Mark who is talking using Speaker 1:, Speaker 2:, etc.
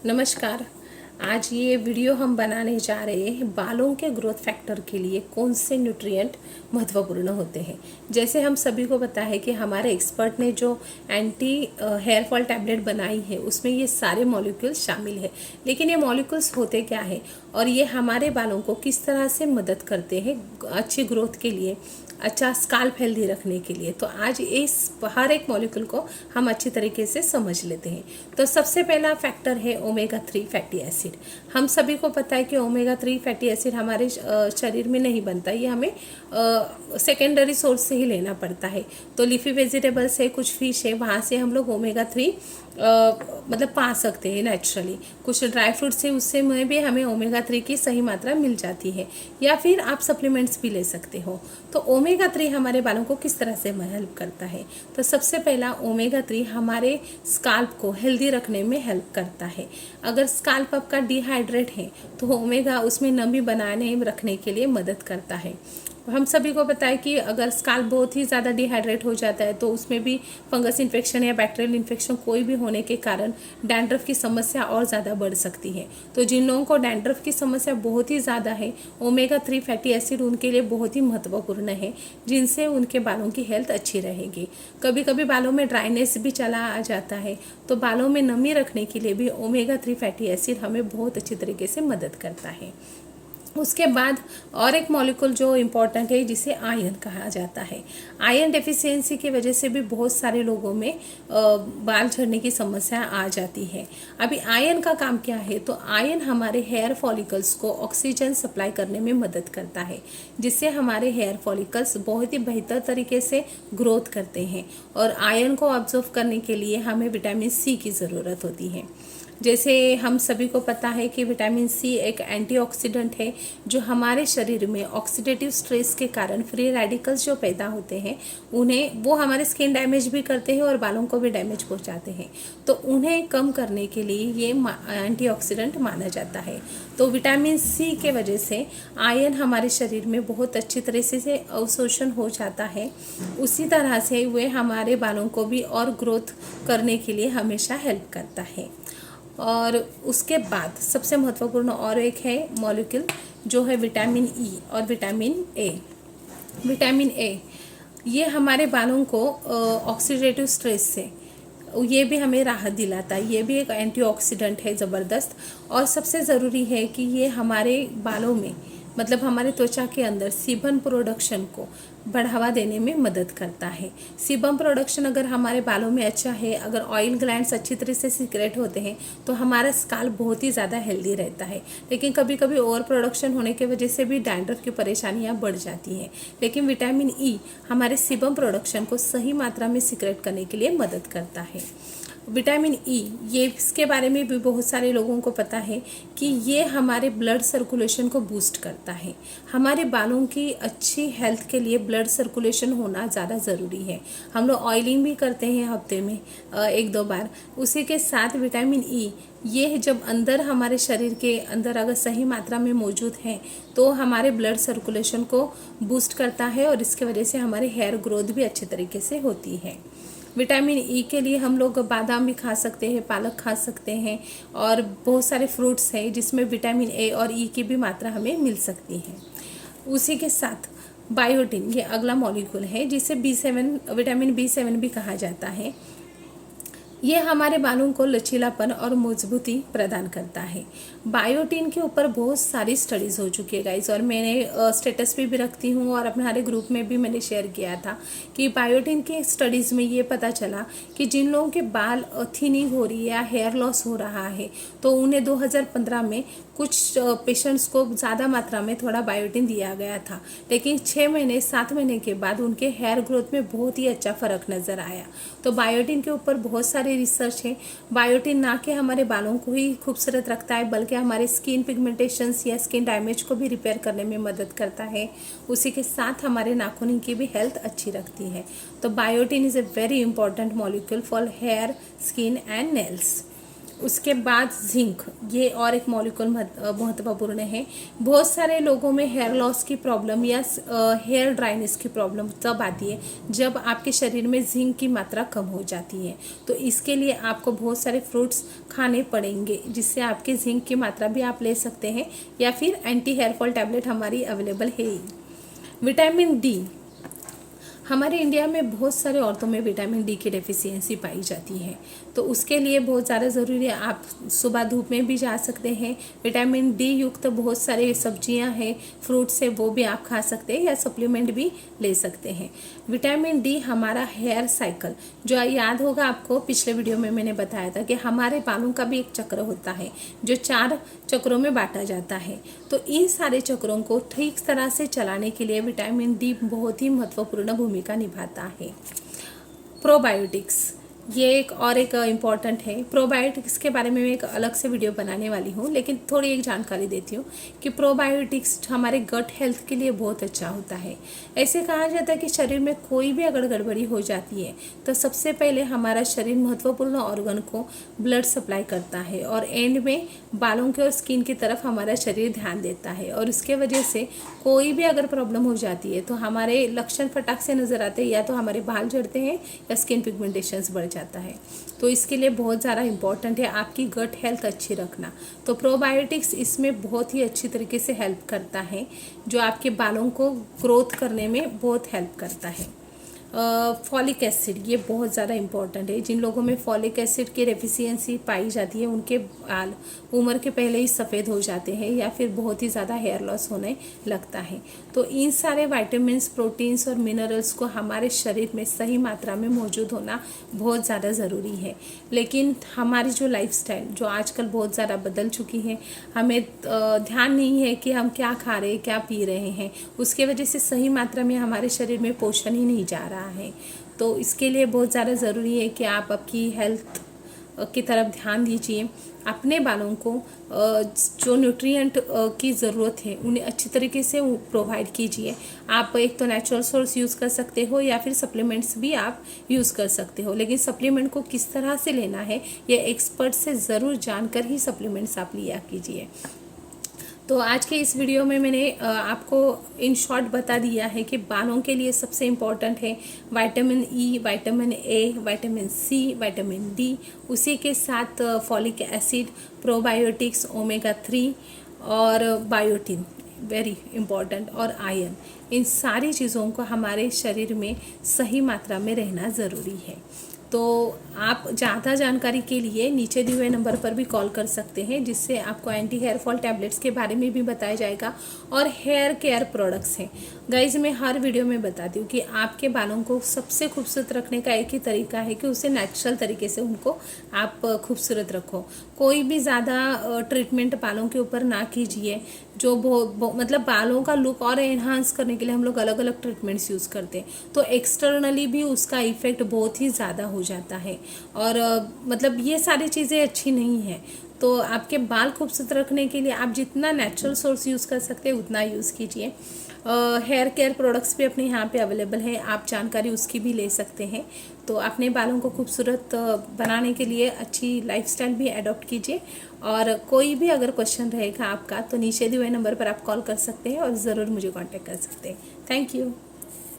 Speaker 1: नमस्कार। आज ये वीडियो हम बनाने जा रहे हैं बालों के ग्रोथ फैक्टर के लिए कौन से न्यूट्रिएंट महत्वपूर्ण होते हैं। जैसे हम सभी को पता है कि हमारे एक्सपर्ट ने जो एंटी हेयर फॉल टैबलेट बनाई है उसमें ये सारे मॉलिक्यूल्स शामिल है। लेकिन ये मॉलिक्यूल्स होते क्या है और ये हमारे बालों को किस तरह से मदद करते हैं अच्छी ग्रोथ के लिए, अच्छा स्काल्प हेल्दी रखने के लिए। तो आज इस हर एक मॉलिक्यूल को हम अच्छी तरीके से समझ लेते हैं। तो सबसे पहला फैक्टर है ओमेगा 3 फैटी एसिड। हम सभी को पता है कि ओमेगा 3 फैटी एसिड हमारे शरीर में नहीं बनता, ये हमें सेकेंडरी सोर्स से ही लेना पड़ता है। तो लीफी वेजिटेबल्स है, कुछ फिश है, वहाँ से हम लोग ओमेगा 3 मतलब पा सकते हैं नेचुरली। कुछ ड्राई फ्रूट्स है, उससे में भी हमें ओमेगा 3 की सही मात्रा मिल जाती है, या फिर आप सप्लीमेंट्स भी ले सकते हो। तो ओमेगा 3 हमारे बालों को किस तरह से हेल्प करता है? तो सबसे पहला ओमेगा 3 हमारे स्काल्प को हेल्दी रखने में हेल्प करता है। अगर स्काल्प आपका डिहाइड्रेट है तो ओमेगा उसमें नमी बनाने रखने के लिए मदद करता है। हम सभी को पता है कि अगर स्काल्प बहुत ही ज़्यादा डिहाइड्रेट हो जाता है तो उसमें भी फंगस इन्फेक्शन या बैक्टीरियल इन्फेक्शन कोई भी होने के कारण डैंड्रफ की समस्या और ज़्यादा बढ़ सकती है। तो जिन लोगों को डैंड्रफ की समस्या बहुत ही ज़्यादा है, ओमेगा 3 फैटी एसिड उनके लिए बहुत ही महत्वपूर्ण है, जिनसे उनके बालों की हेल्थ अच्छी रहेगी। कभी कभी बालों में ड्राइनेस भी चला आ जाता है, तो बालों में नमी रखने के लिए भी ओमेगा 3 फैटी एसिड हमें बहुत अच्छी तरीके से मदद करता है। उसके बाद और एक मॉलिक्यूल जो इम्पॉर्टेंट है जिसे आयरन कहा जाता है। आयरन डेफिशिएंसी की वजह से भी बहुत सारे लोगों में बाल झड़ने की समस्या आ जाती है। अभी आयरन का काम क्या है? तो आयरन हमारे हेयर फॉलिकल्स को ऑक्सीजन सप्लाई करने में मदद करता है, जिससे हमारे हेयर फॉलिकल्स बहुत ही बेहतर तरीके से ग्रोथ करते हैं। और आयरन को ऑब्जर्व करने के लिए हमें विटामिन सी की ज़रूरत होती है। जैसे हम सभी को पता है कि विटामिन सी एक एंटीऑक्सीडेंट है जो हमारे शरीर में ऑक्सीडेटिव स्ट्रेस के कारण फ्री रेडिकल्स जो पैदा होते हैं वो हमारे स्किन डैमेज भी करते हैं और बालों को भी डैमेज पहुंचाते हैं। तो उन्हें कम करने के लिए ये एंटीऑक्सीडेंट माना जाता है। तो विटामिन सी के वजह से आयरन हमारे शरीर में बहुत अच्छी तरह से अवशोषण हो जाता है। उसी तरह से वे हमारे बालों को भी और ग्रोथ करने के लिए हमेशा हेल्प करता है। और उसके बाद सबसे महत्वपूर्ण और एक है मॉलिक्यूल जो है विटामिन ई और विटामिन ए। विटामिन ए ये हमारे बालों को ऑक्सीडेटिव स्ट्रेस से ये भी हमें राहत दिलाता है। ये भी एक एंटीऑक्सीडेंट है ज़बरदस्त। और सबसे ज़रूरी है कि ये हमारे बालों में मतलब हमारे त्वचा के अंदर सीबम प्रोडक्शन को बढ़ावा देने में मदद करता है। सीबम प्रोडक्शन अगर हमारे बालों में अच्छा है, अगर ऑयल ग्लैंड्स अच्छी तरह से सीक्रेट होते हैं तो हमारा स्काल्प बहुत ही ज़्यादा हेल्दी रहता है। लेकिन कभी कभी ओवर प्रोडक्शन होने की वजह से भी डैंड्रफ की परेशानियां बढ़ जाती हैं। लेकिन विटामिन ई हमारे सीबम प्रोडक्शन को सही मात्रा में सीक्रेट करने के लिए मदद करता है। विटामिन ई ये इसके बारे में भी बहुत सारे लोगों को पता है कि ये हमारे ब्लड सर्कुलेशन को बूस्ट करता है। हमारे बालों की अच्छी हेल्थ के लिए ब्लड सर्कुलेशन होना ज़्यादा ज़रूरी है। हम लोग ऑयलिंग भी करते हैं हफ्ते में 1-2 बार। उसी के साथ विटामिन ई ये जब अंदर हमारे शरीर के अंदर अगर सही मात्रा में मौजूद है तो हमारे ब्लड सर्कुलेशन को बूस्ट करता है और इसके वजह से हमारे हेयर ग्रोथ भी अच्छे तरीके से होती है। विटामिन ई के लिए हम लोग बादाम भी खा सकते हैं, पालक खा सकते हैं और बहुत सारे फ्रूट्स हैं जिसमें विटामिन ए और ई की भी मात्रा हमें मिल सकती है। उसी के साथ बायोटिन ये अगला मॉलिक्यूल है जिसे विटामिन B7 भी कहा जाता है। ये हमारे बालों को लचीलापन और मजबूती प्रदान करता है। बायोटिन के ऊपर बहुत सारी स्टडीज़ हो चुकी है गाइस, और मैंने स्टेटस पे भी रखती हूँ और अपने हमारे ग्रुप में भी मैंने शेयर किया था कि बायोटिन के स्टडीज़ में ये पता चला कि जिन लोगों के बाल थिनिंग हो रही है या हेयर लॉस हो रहा है तो उन्हें 2015 में कुछ पेशेंट्स को ज़्यादा मात्रा में थोड़ा बायोटिन दिया गया था। लेकिन 6 महीने 7 महीने के बाद उनके हेयर ग्रोथ में बहुत ही अच्छा फ़र्क नज़र आया। तो बायोटिन के ऊपर बहुत सारे रिसर्च है। बायोटिन ना कि हमारे बालों को ही खूबसूरत रखता है बल्कि हमारे स्किन पिगमेंटेशंस या स्किन डैमेज को भी रिपेयर करने में मदद करता है। उसी के साथ हमारे नाखून की भी हेल्थ अच्छी रखती है। तो biotin is a very important molecule for hair, skin and nails. उसके बाद जिंक, ये और एक मॉलिक्यूल महत्वपूर्ण है। बहुत सारे लोगों में हेयर लॉस की प्रॉब्लम या हेयर ड्राइनेस की प्रॉब्लम तब आती है जब आपके शरीर में जिंक की मात्रा कम हो जाती है। तो इसके लिए आपको बहुत सारे फ्रूट्स खाने पड़ेंगे जिससे आपके जिंक की मात्रा भी आप ले सकते हैं, या फिर एंटी हेयर फॉल टैबलेट हमारी अवेलेबल है ही। विटामिन डी, हमारे इंडिया में बहुत सारे औरतों में विटामिन डी की डेफिशिएंसी पाई जाती है, तो उसके लिए बहुत ज़्यादा ज़रूरी है। आप सुबह धूप में भी जा सकते हैं। विटामिन डी युक्त बहुत सारे सब्जियां हैं, फ्रूट्स है, वो भी आप खा सकते हैं या सप्लीमेंट भी ले सकते हैं। विटामिन डी हमारा हेयर साइकिल, जो याद होगा आपको पिछले वीडियो में मैंने बताया था कि हमारे बालों का भी एक चक्र होता है जो 4 चक्रों में बांटा जाता है। तो इन सारे चक्रों को ठीक तरह से चलाने के लिए विटामिन डी बहुत ही महत्वपूर्ण भूमिका निभाता है। प्रोबायोटिक्स, ये एक इम्पॉर्टेंट है। प्रोबायोटिक्स के बारे में मैं एक अलग से वीडियो बनाने वाली हूँ, लेकिन थोड़ी एक जानकारी देती हूँ कि प्रोबायोटिक्स हमारे गट हेल्थ के लिए बहुत अच्छा होता है। ऐसे कहा जाता है कि शरीर में कोई भी अगर गड़बड़ी हो जाती है तो सबसे पहले हमारा शरीर महत्वपूर्ण ऑर्गन को ब्लड सप्लाई करता है और एंड में बालों के और स्किन की तरफ हमारा शरीर ध्यान देता है। और उसके वजह से कोई भी अगर प्रॉब्लम हो जाती है तो हमारे लक्षण फटाक से नज़र आते हैं, या तो हमारे बाल झड़ते हैं या स्किन पिगमेंटेशंस बढ़ जाता है। तो इसके लिए बहुत ज़्यादा इम्पॉर्टेंट है आपकी गट हेल्थ अच्छी रखना। तो प्रोबायोटिक्स इसमें बहुत ही अच्छी तरीके से हेल्प करता है, जो आपके बालों को ग्रोथ करने में बहुत हेल्प करता है। फॉलिक एसिड, ये बहुत ज़्यादा इम्पॉर्टेंट है। जिन लोगों में फॉलिक एसिड की डेफिशिएंसी पाई जाती है उनके बाल उम्र के पहले ही सफ़ेद हो जाते हैं या फिर बहुत ही ज़्यादा हेयर लॉस होने लगता है। तो इन सारे वाइटामिन्स, प्रोटीन्स और मिनरल्स को हमारे शरीर में सही मात्रा में मौजूद होना बहुत ज़्यादा ज़रूरी है। लेकिन हमारी जो लाइफस्टाइल जो आजकल बहुत ज़्यादा बदल चुकी है, हमें ध्यान नहीं है कि हम क्या खा रहे हैं, क्या पी रहे हैं, उसके वजह से सही मात्रा में हमारे शरीर में पोषण ही नहीं जा रहा है। तो इसके लिए बहुत ज़्यादा ज़रूरी है कि आप आपकी हेल्थ की तरफ ध्यान दीजिए। अपने बालों को जो न्यूट्रिएंट की ज़रूरत है उन्हें अच्छी तरीके से प्रोवाइड कीजिए। आप एक तो नेचुरल सोर्स यूज़ कर सकते हो या फिर सप्लीमेंट्स भी आप यूज़ कर सकते हो, लेकिन सप्लीमेंट को किस तरह से लेना है ये एक्सपर्ट से ज़रूर जानकर ही सप्लीमेंट्स आप लिया कीजिए। तो आज के इस वीडियो में मैंने आपको इन शॉर्ट बता दिया है कि बालों के लिए सबसे इम्पॉर्टेंट है vitamin E, vitamin A, vitamin C, vitamin D, उसी के साथ फॉलिक एसिड, प्रोबायोटिक्स, ओमेगा 3 और बायोटिन वेरी इम्पॉर्टेंट, और आयरन। इन सारी चीज़ों को हमारे शरीर में सही मात्रा में रहना ज़रूरी है। तो आप ज़्यादा जानकारी के लिए नीचे दिए हुए नंबर पर भी कॉल कर सकते हैं, जिससे आपको एंटी हेयर फॉल टैबलेट्स के बारे में भी बताया जाएगा और हेयर केयर प्रोडक्ट्स हैं। गाइज, मैं हर वीडियो में बताती हूँ कि आपके बालों को सबसे खूबसूरत रखने का एक ही तरीका है कि उसे नेचुरल तरीके से उनको आप खूबसूरत रखो। कोई भी ज़्यादा ट्रीटमेंट बालों के ऊपर ना कीजिए। जो मतलब बालों का लुक और एनहांस करने के लिए हम लोग अलग अलग ट्रीटमेंट्स यूज़ करते हैं, तो एक्सटर्नली भी उसका इफ़ेक्ट बहुत ही ज़्यादा हो जाता है और मतलब ये सारी चीज़ें अच्छी नहीं हैं। तो आपके बाल खूबसूरत रखने के लिए आप जितना नेचुरल सोर्स यूज़ कर सकते हैं उतना यूज़ कीजिए। हेयर केयर प्रोडक्ट्स भी अपने यहाँ पे अवेलेबल है, आप जानकारी उसकी भी ले सकते हैं। तो अपने बालों को खूबसूरत बनाने के लिए अच्छी लाइफस्टाइल भी अडॉप्ट कीजिए। और कोई भी अगर क्वेश्चन रहेगा आपका तो नीचे दिए हुए नंबर पर आप कॉल कर सकते हैं और ज़रूर मुझे कांटेक्ट कर सकते हैं। Thank you.